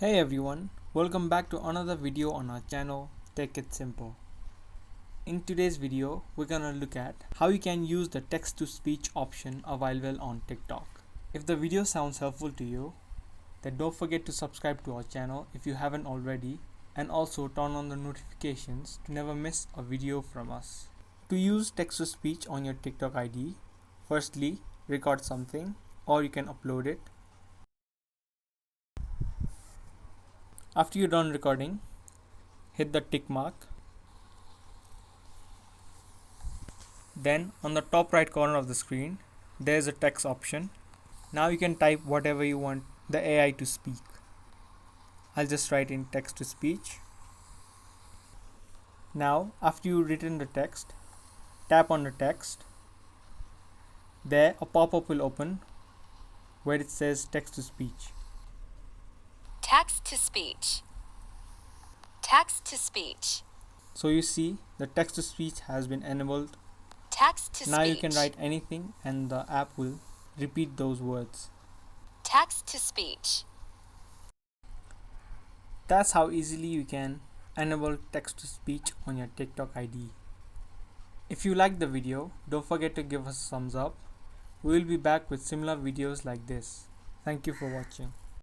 Hey everyone, welcome back to another video on our channel Take It Simple. In today's video, we're gonna look at how you can use the text-to-speech option available on TikTok. If the video sounds helpful to you, then don't forget to subscribe to our channel if you haven't already, and also turn on the notifications to never miss a video from us. To use text-to-speech on your TikTok ID, firstly, record something, or you can upload it. After you're done recording, hit the tick mark. Then on the top right corner of the screen, there's a text option. Now you can type whatever you want the AI to speak. I'll just write in text to speech. Now after you've written the text, tap on the text. There a pop-up will open where it says text to speech. Text to speech. Text to speech. So you see the text to speech has been enabled. Text to Now speech. you can write anything and the app will repeat those words. Text to speech. That's how easily you can enable text to speech on your TikTok ID. If you liked the video, don't forget to give us a thumbs up. We will be back with similar videos like this. Thank you for watching.